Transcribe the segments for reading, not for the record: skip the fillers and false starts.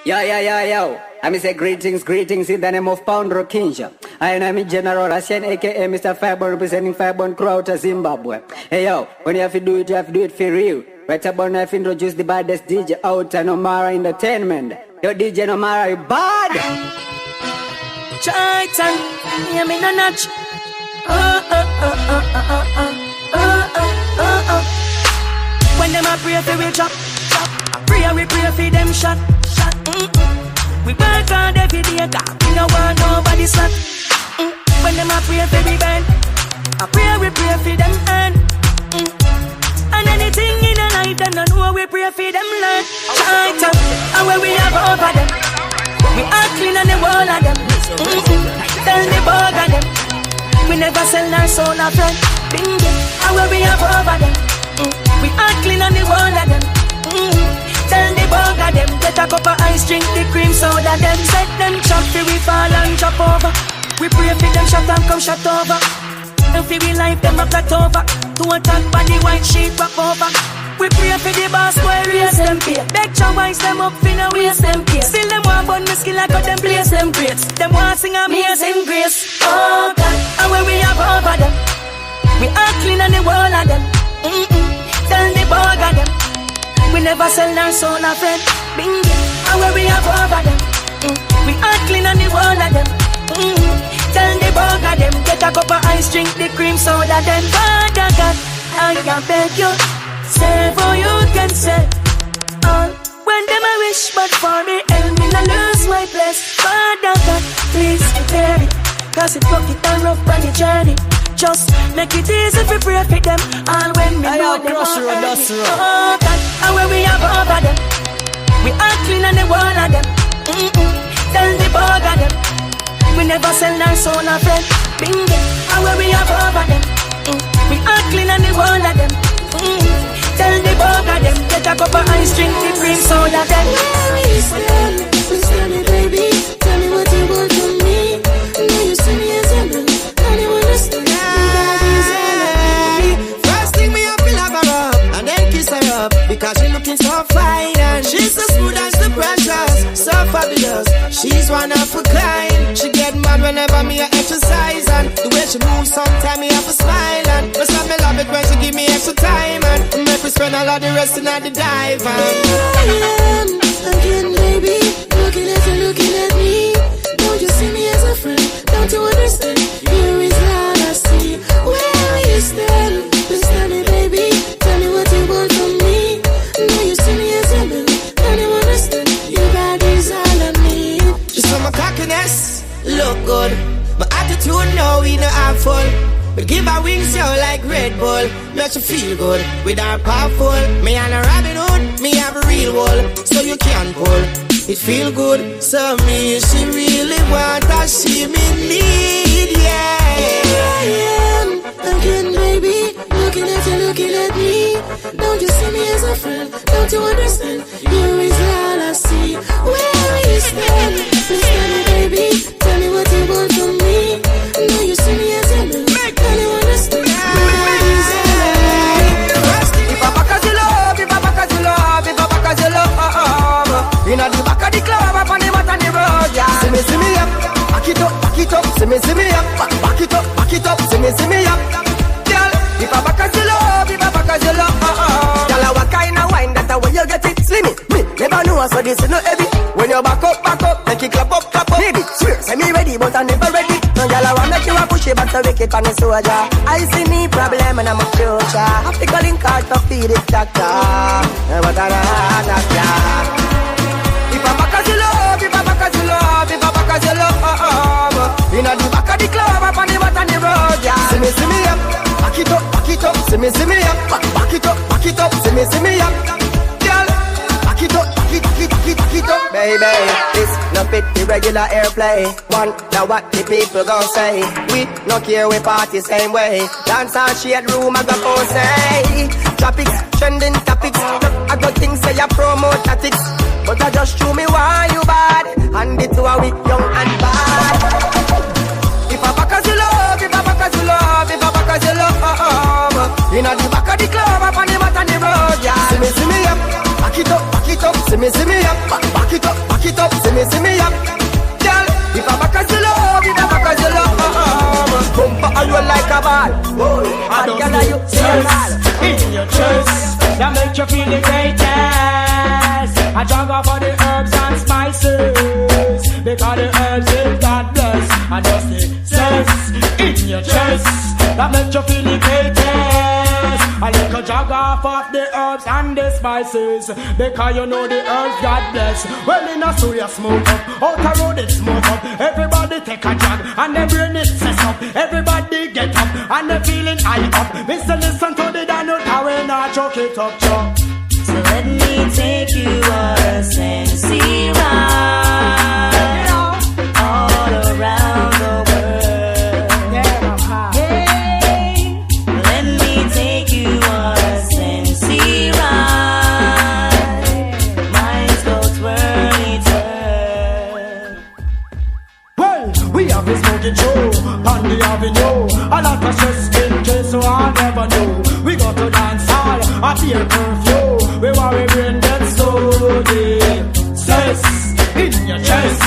Yo. I say greetings in the name of Pound Rokinja. I am General Russian, aka Mr. Firebone, representing Firebone crew out of Zimbabwe. Hey yo, when you have to do it, you have to do it for real. Right about now, I have introduced the baddest DJ out of Nomara Entertainment. Yo, DJ Nomara, you bad! Titan, hear me no notch. When them a pray for we chop, we pray for them shot. We work hard every day, cause we no want nobody slack. When them a pray for we burn, we pray for them earn. And anything in a life, them no know we pray for them learn. Titan, and when we have over them, we are clean on the wall of them. Tell the bug of them, we never sell our soul a friend. Bingo, and when we have over them, we are clean on the wall of them. Tell the bug of them, get a cup of ice, drink the cream soda. Them set them chop, we fall and chop over. We pray for them shut and come shut over. And for we life, them rock that over. To attack body white sheet wrap over. We pray for the boss, boy, raise them pay. Beg your wise them up, finna waste them pay. Still them want bun me skill, I got them place them great. Them want sing amazing grace. Oh God, and when we have over them, we are clean on the wall of them. Tell the bug of them, we never sell our soul a friend. Bingo, and when we have over them, we are clean on the wall of them. Tell the bug of them, get a cup of ice, drink the cream soda. Then Father God, I can beg you, say for you can say all. When them I wish, but for me, help me not lose my place. Father God, please prepare it, cause it broke it and rough on the journey. Just make it easy for pray for them. All when me know them all. Oh God, and when we have over them, we are clean on the wall of them. Tell the bug of them, we never sell our soul a friend. Bingo, and when we have over them, we are clean on the wall of them. Tell the bug of them, get a cup of ice, drink the cream soda. Then where is them? Please tell me, baby, tell me what you want from me. I know you see me as a man, I don't understand. First thing me up, love her up, and then kiss her up, because she looking so fine, and she's so smooth and so precious, so fabulous. She's one of a kind. She get mad whenever me a exercise, and the way she moves, sometimes me have a smile, and but some me love it when she give me extra time, and make me spend a lot the rest in the dive. Here I am again, baby, looking at me. Don't you see me as a friend? Don't you understand? Here is all I see. Where you stand? Please tell me, baby, tell me what you want from me. Now you see me as a man, don't you understand? Your body's all I need. Just for my cockiness, look good. My attitude, no, we no have fun. But give her wings, yo, like Red Bull. Make you feel good with her powerful. Me and a Robin Hood, me have a real wall, so you can pull. It feel good, so me, she really want to see me need, yeah. Here I am again, baby, looking at me. Don't you see me as a friend? Don't you understand? Here is all I see. Where you stand? Please tell me, baby, tell me what you want from me. Now you see me as a man, don't you understand? If I back as you love, if I back as you love, if I back as you love, in the back of the club, up on the mat and the road, yeah. See me up, back it up, see me up, back it up, see me up, girl. If I back as you love, if I back as you love, girl, what kind of wine that way you get it, slimmy? Me never know, so this is no heavy. When you back up, make it clap up, baby. Swear, say me ready, but I never ready. No girl, I wanna make you a push it back to make it on the soldier. I see me problem and I'm a future. I pick a link out to feed it, doctor. But I doctor. If I back as you love, if I back as you love, if I back as you love, in the back of the club, up on the mat and the road, yeah. See me up, back it up, see me up, back it up, see me up, girl. Back it up, baby. This no fit the regular airplay. Wonder what the people gon' say. We no care, we party same way. Dance and shade room, I go say. Topics, trending topics. I got things say I promote tactics. But I just show me why you bad. And it to a weak, young and bad. If I back as you love, if I back as you love, if I back as you love, in the back of the club, up on the mat and the road, yeah. See me up, back it up, see me up. up, back it up, see me up. Girl, if I back as you love, bumper on you like a ball. And girl, you in your chest, that make you feel the greatest. I jog off for the herbs and spices, because the herbs is God bless. And just the sense in your chest, that make you feel the greatest. I like a jog off of the herbs and the spices, because you know the herbs God bless. Well, in a so you smoke up, out a road it smoke up. Everybody take a jog and the brain it sets up. Everybody get up and the feeling high up. Listen to the download, I will not choke it up, choke. So let me take you on a sensi ride all around the world. Hey, let me take you on a sensi ride. Minds go twirly twirl. Well, we have this smoking show on the avenue. A lot of stress in case so I never know. We go to dance hall, a beer curfew. We want we bring that so deep. Stress in your chest,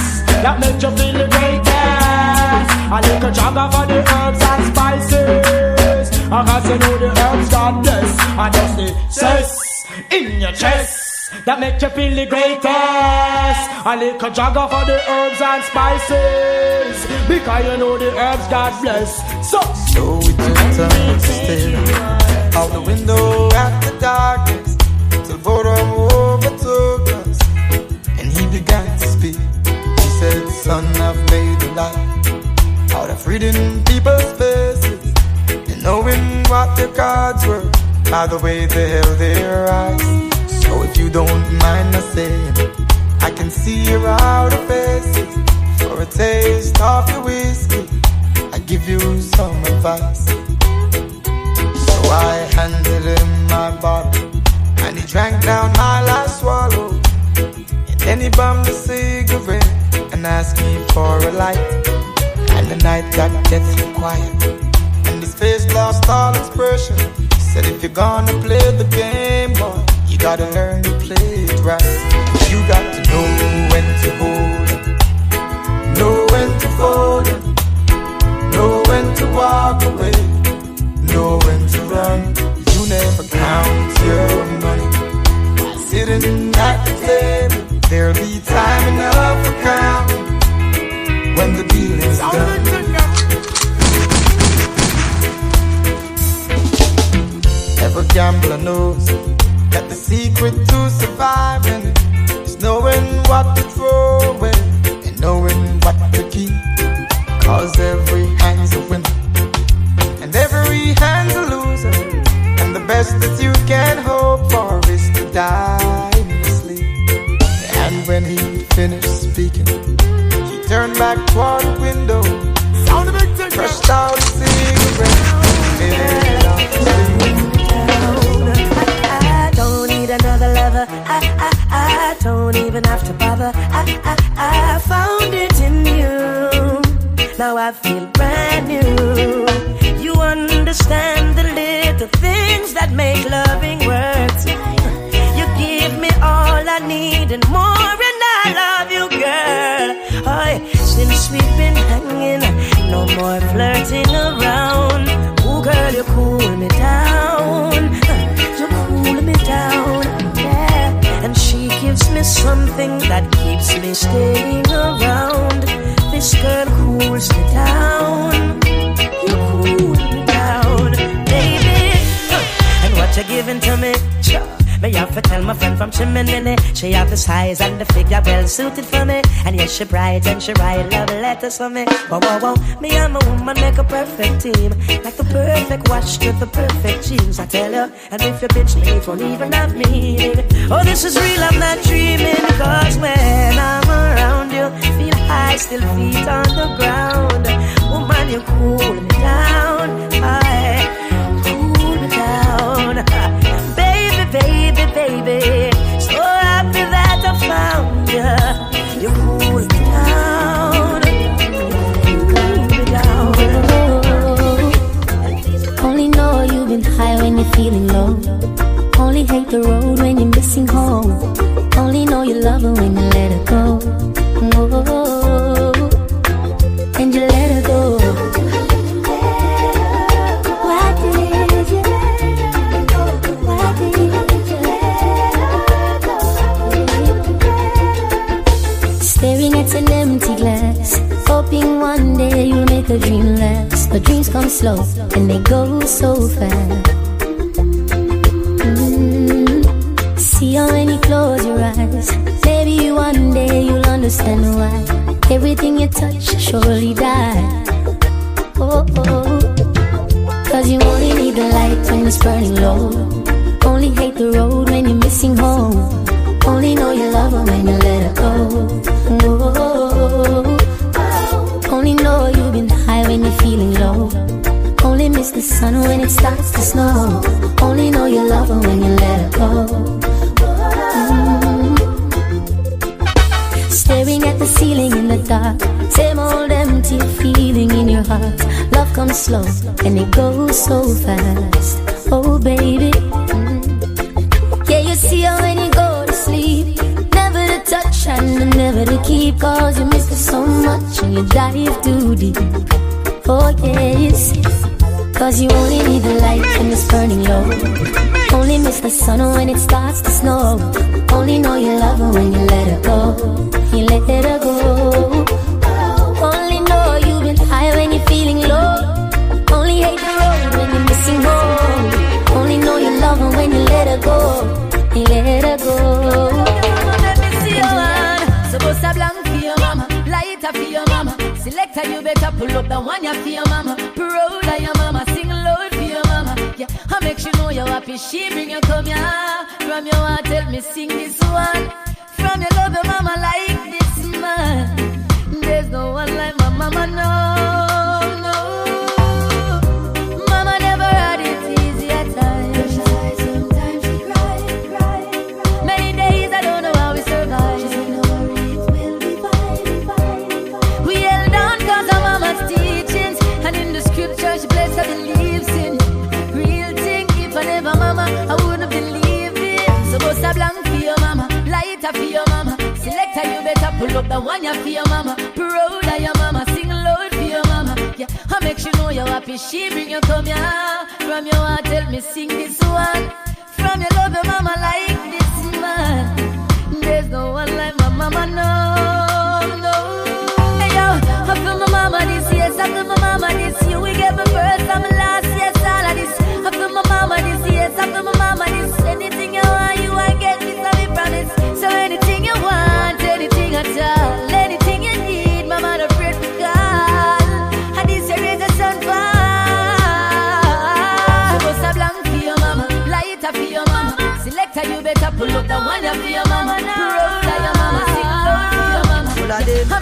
that make you feel the greatest. A little jogger for the herbs and spices, cause you know the herbs God bless. And just the stress in your chest, that make you feel the greatest. A little jogger for the herbs and spices, because you know the herbs God bless. So we took time to stare out the window at the darkness till boredom overtook us, and he began to speak. He said, "Son, I've made a life out of reading people's faces and knowing what their cards were by the way they held their eyes. So if you don't mind me saying, I can see your outer faces. For a taste of your whiskey, I give you some advice." So I handed him my bottle, and he drank down my last swallow. And then he bummed a cigarette and asked me for a light. And the night got deathly quiet, and his face lost all expression. He said, "If you're gonna play the game, boy, you gotta learn to play it right. You got to know when to hold it, know when to fold it, know when to walk away, know when to run. You never count your money while sitting at the table. There'll be time enough for counting when the deal is done." Every gambler knows that the secret to surviving is knowing what to throw away and knowing what to keep. Cause every hand's a winner and every hand's a loser, and the best that you can hope for is to die in your sleep. And when he finished speaking, he turned back toward the window, crushed out a cigarette, made it out the street. I don't need another lover. I don't even have to bother. I found it in you. Now I feel brand new. You understand the little things that make loving worth. You give me all I need and more, and I love you, girl. Oh, since we've been hanging, no more flirting around. Oh, girl, you cool me down. You cool me down, yeah. And she gives me something that keeps me staying around. This girl cools me down. You cool me down, baby. And what you giving to me? Me have to tell my friend from Chimney. She have the size and the figure well suited for me. And yes, she bright and she write love letters for me. Whoa, whoa, whoa. Me and my woman make a perfect team, like the perfect watch with the perfect jeans, I tell you. And if you bitch me, it won't even have meaning. Oh, this is real, I'm not dreaming. Cause when I'm around you, feel high, still feet on the ground. Woman, you cool me down. I cool me down. Baby, baby, so happy that I found you. You cool me down. You cool me down. Only know you've been high when you're feeling low. Only hate the road when you're missing home. Only know you a dream lasts, but dreams come slow and they go so fast. See how when you close your eyes, maybe one day you'll understand why everything you touch surely die. Oh, oh. Cause you only need the light when it's burning low. Only hate the road when you're missing home. Only know you love her when you let her go. Oh, only know you've been high when you're feeling low. Only miss the sun when it starts to snow. Only know you love her when you let her go. Staring at the ceiling in the dark, same old empty feeling in your heart. Love comes slow and it goes so fast. Oh baby, yeah, you see her when you go to sleep. Never to touch and never to keep, cause you miss her so much and you dive too deep. Oh yes, cause you only need the light when it's burning low. Only miss the sun when it starts to snow. Only know you love her when you let her go. You let her go. Only know you've been high when you're feeling low. Only hate the road when you're missing home. Only know you love her when you let her go. You let her go. Let me see your one. So bust a blank for your mama, lighter for your mama. Selector, you better pull up the one you for your mama. Proud of your mama, sing loud for your mama. Yeah, I make sure know you're happy. She bring you come here. From your heart, tell me sing this one. From your love your mama like this man. There's no one like my mama, no, no. Mama never had it easy at times. Sometimes she cried. Many days I don't know how we survived. She said, no worries, we'll be fine. We held on cause of mama's teachings. And in the scripture she blessed her beliefs in. Real thing, if I never mama, I wouldn't believe it. So bust a blank for your mama, lighter for your mama. Selector, you better pull up the one you for your mama. Proud of your mama, sing loud for your mama. Yeah, I make sure know you're happy. She bring you come here. From your heart, tell me sing this one. From your love your mama like this man. There's no one like my mama, no, no. Hey yo, I feel my mama this year, I feel my mama this year. We gave my first time last year, all of this. I feel my mama this year, I feel my mama this. Anything you want, you I get this, I be promise. So anything you want, anything at all, anything you need, mama don't afraid to call. And this year is a sunfall. So bust a blank for your mama, lighter for your mama. Selector, you better pull up the one you for your mama. Proud of your mama, sing loud for your mama.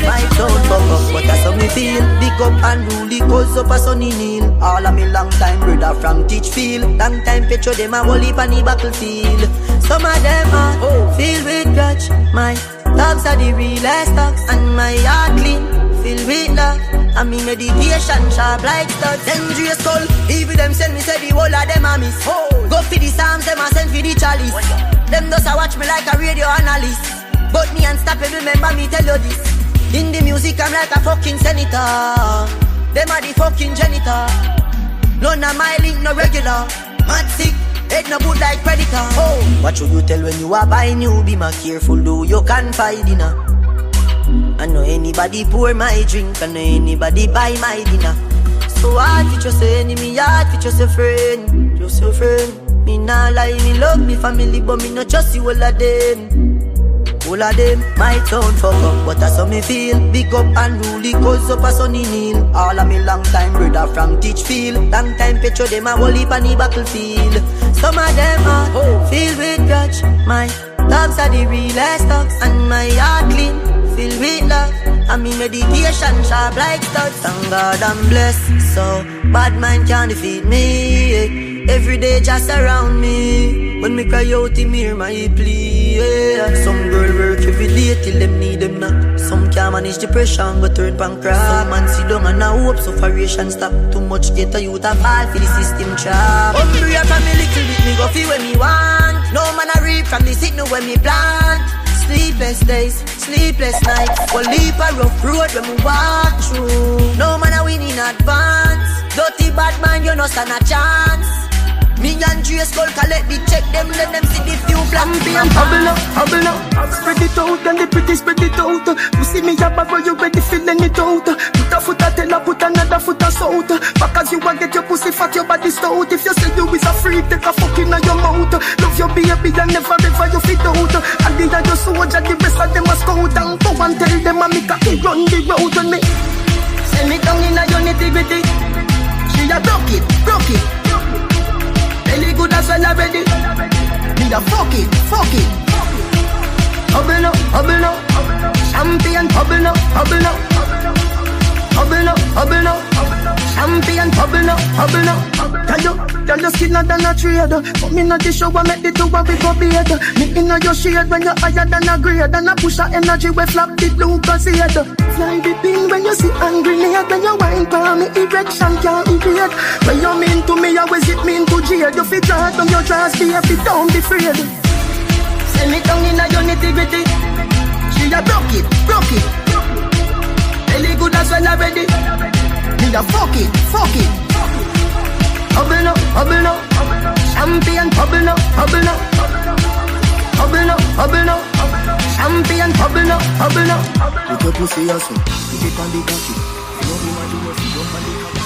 My town fuck up, but that's how me feel. Big up and rule, cause up a sunny kneel. All of me long time brother from Teachfield. Long time picture them a whole heap on the battlefield. Some of them are filled with grudge. My dogs are the realest dogs. And my heart clean, filled with love. And me meditation sharp like studs. Dangerous skull, even them send me say the whole of them a miss. Go for the Psalms, them a send for the chalice. Them does a watch me like a radio analyst. But me unstoppable, remember me tell you this. In the music I'm like a fucking senator. Them are the fucking janitor. None of my link no regular. Mad sick, head no good like predator. What should you tell when you are buying new? Be more careful though, you can find dinner. I know anybody pour my drink, I know anybody buy my dinner. So hard for just your enemy, hard for just your friend. Just your friend. Me nah lie, me love me family, but me not trust you all of them. All of them, my town fuck up, but that's how me feel. Big up and rule, cause up a sunny kneel. All of me long time brother from Teachfield. Long time picture them a whole heap on the battlefield. Some of them are filled with grudge. My dogs are the realest dogs. And my heart clean, filled with love. And me meditation sharp like studs. Thank God I'm blessed, so bad mind can't defeat me. Every day just around me. When me cry out, him hear my plea. Some girl work every day till them need them not. Some can't manage depression but turn pancreas. Some man sit down and a hope sufferation stop. Too much get a youth a fall for the system trap. Hungry from me little bit, me go feel when me want. No man a reap from the signal when me plant. Sleepless days, sleepless nights. One leap a rough road when we walk through. No man a win in advance. Dirty bad man, you no stand a chance. Me and Dre Skull collect the check them, let them see the few black champion. Hubble up, spread it out and the pretty spread it out. You see me a bag where you ready feeling it out. Put a foot a tell her, put another foot fat your body stout. If you say you is a freak, take a fuck in your mouth. Love your baby and never ever you fit out. And they are your soldier, the rest of them a scout. And go and tell them I make a kid run the road on me. Send me down in a your nitty-gritty. She a broke it. Really good as well already. Me a fuck it. Hubble up. Champion, hubble up. Champion, hubble up. Tell your skinner than a trader. Come in the show and make the two and we go better. Me in your shade when you're higher than a grade. And a push of energy we flap the blue crusader. Fly the pin when you see angry near. When you wine for me, erection can't evade. When you mean to me, always it mean to jade. You fit draw down your dress, baby, don't be afraid. Send me down in a your nitty-gritty. She a broke it. Really good as well already. Me a fuck it. Hubble up. Champion, hubble up. Champion, hubble up. Look your pussy also. Keep it on the cocky. You know me want you to see up on the cocky.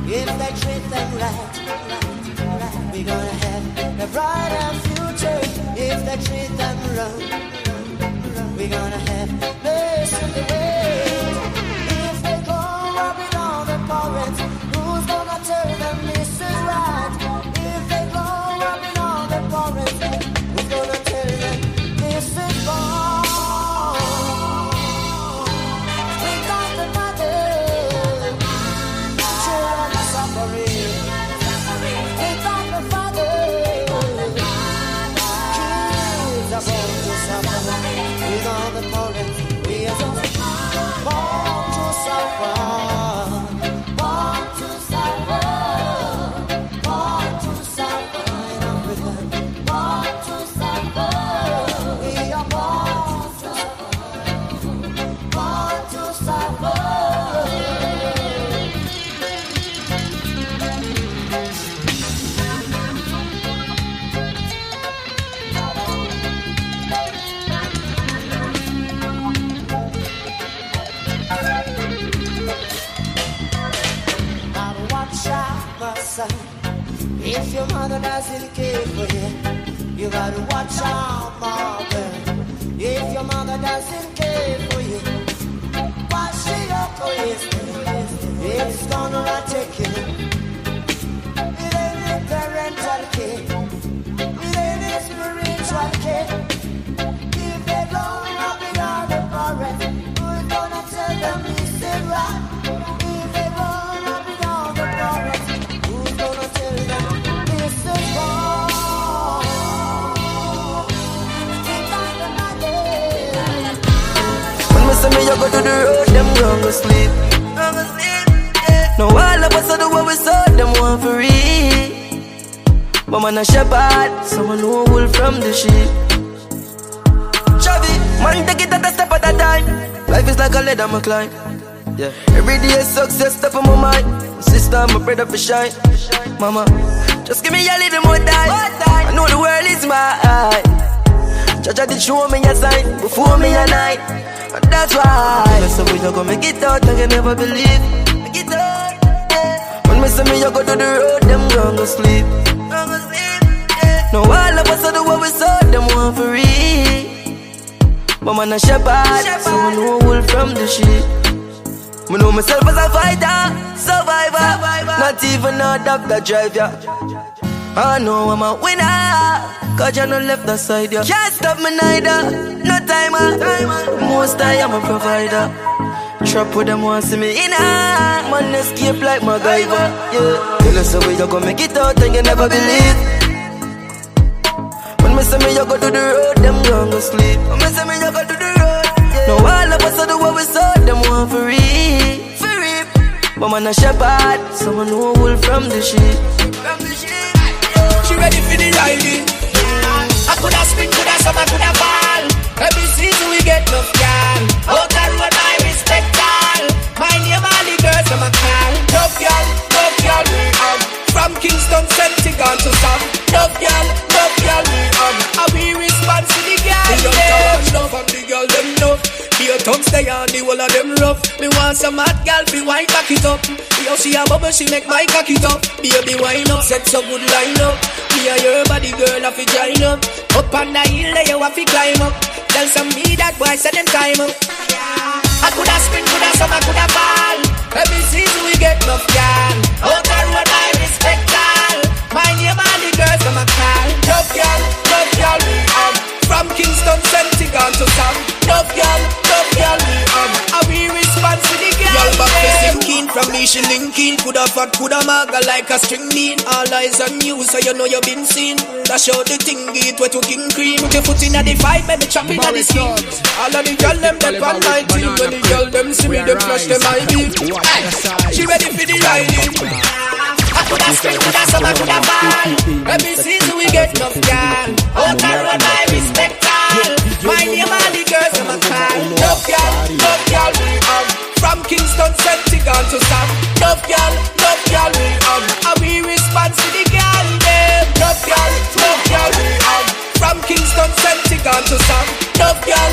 If they treat them right, we're gonna have a brighter future. If they treat them wrong, we're gonna have this in the way. If they go up in all the poets, who's gonna tell them this is right? If they go up in all the poets, who's gonna tell them this is wrong? If your mother doesn't care for you, you gotta watch out, mother. If your mother doesn't care for you, watch your choice. It's gonna take you. It ain't a parental care. It ain't a spiritual care. If they grow up in all the forest, who's gonna tell them this is right? If they grow up in all the forest, who's gonna tell them this is wrong? When me say me you go to the road, them gonna sleep. No all of us are the way we saw them want for real. But man a shepherd, someone who wool from the sheep. Chavi, man take it at a step at a time. Life is like a ladder me climb. Yeah, every day success step on my mind. My sister, my brother for shine. Mama, just give me a little more time. I know the world is my eye. Jaja did show me a sign before me a night. And that's why I said we don't go make it out. I can never believe. Make it out, yeah. When me say me you go to the road, them gonna sleep. No all of us are the way we saw them want for real. But man a shepherd, someone who wool from the sheep. Me know myself as a fighter, survivor. Not even a doctor drive ya. I know I'm a winner, cause you no left the side ya. Can't stop me neither, no timer. Most I am a provider. Trap with them want see me in a man escape like MacGyver, yeah. Tell us how you gonna make it out and you never believe. When me say me you go to the road, them gonna sleep. When me say me you go to the road, yeah. No all of us are the way we saw them want for real. But But man a shepherd, someone who wool from the sheep. She ready for the riding. I coulda spin, coulda some, I coulda fall. Every season we get enough girl. Out the road I respect all. My name all the girls I'm a call. Love girl we have. From Kingston, Sentigan to Sam. Love girl we have. And we respond to the girl. The young talk love and the girl them love. The tongues they on the whole of them rough. Me want some hot girl fi wine back it up. Yo she a bubble she make my cock it up. Baby wine up set so good line up. Me and your body girl have to join up. Up on the hill there you have to climb up. Tell some me that boy say them time up. I coulda spin, coulda some, I coulda fall. Every season we get enough girl. Out the road I respect all. My name all the girls I'm a call. Love girl we have. From Kingston, Sentigan to Sam. Love girl we have. And we respond to the girl. Y'all back to sinking. From me she linking. Coulda fat, coulda maga like a string bean. All eyes on you so you know you been seen. Dash out the thing, get wet to king cream. Put your foot in the fight, baby, chop in the skin. All of the girl them dead on my team. When the girl them see me, them flush them I beat. She ready for the riding. I coulda spin, coulda some, I coulda fall. Every season we get enough girl. Out the road I respect all. My name all the girls I'm a call. Love girl we have. From Kingston, Sentigan to Sam. Love girl we have. And we respond to the girl them. Love girl we have. From Kingston, Sentigan to Sam. Love girl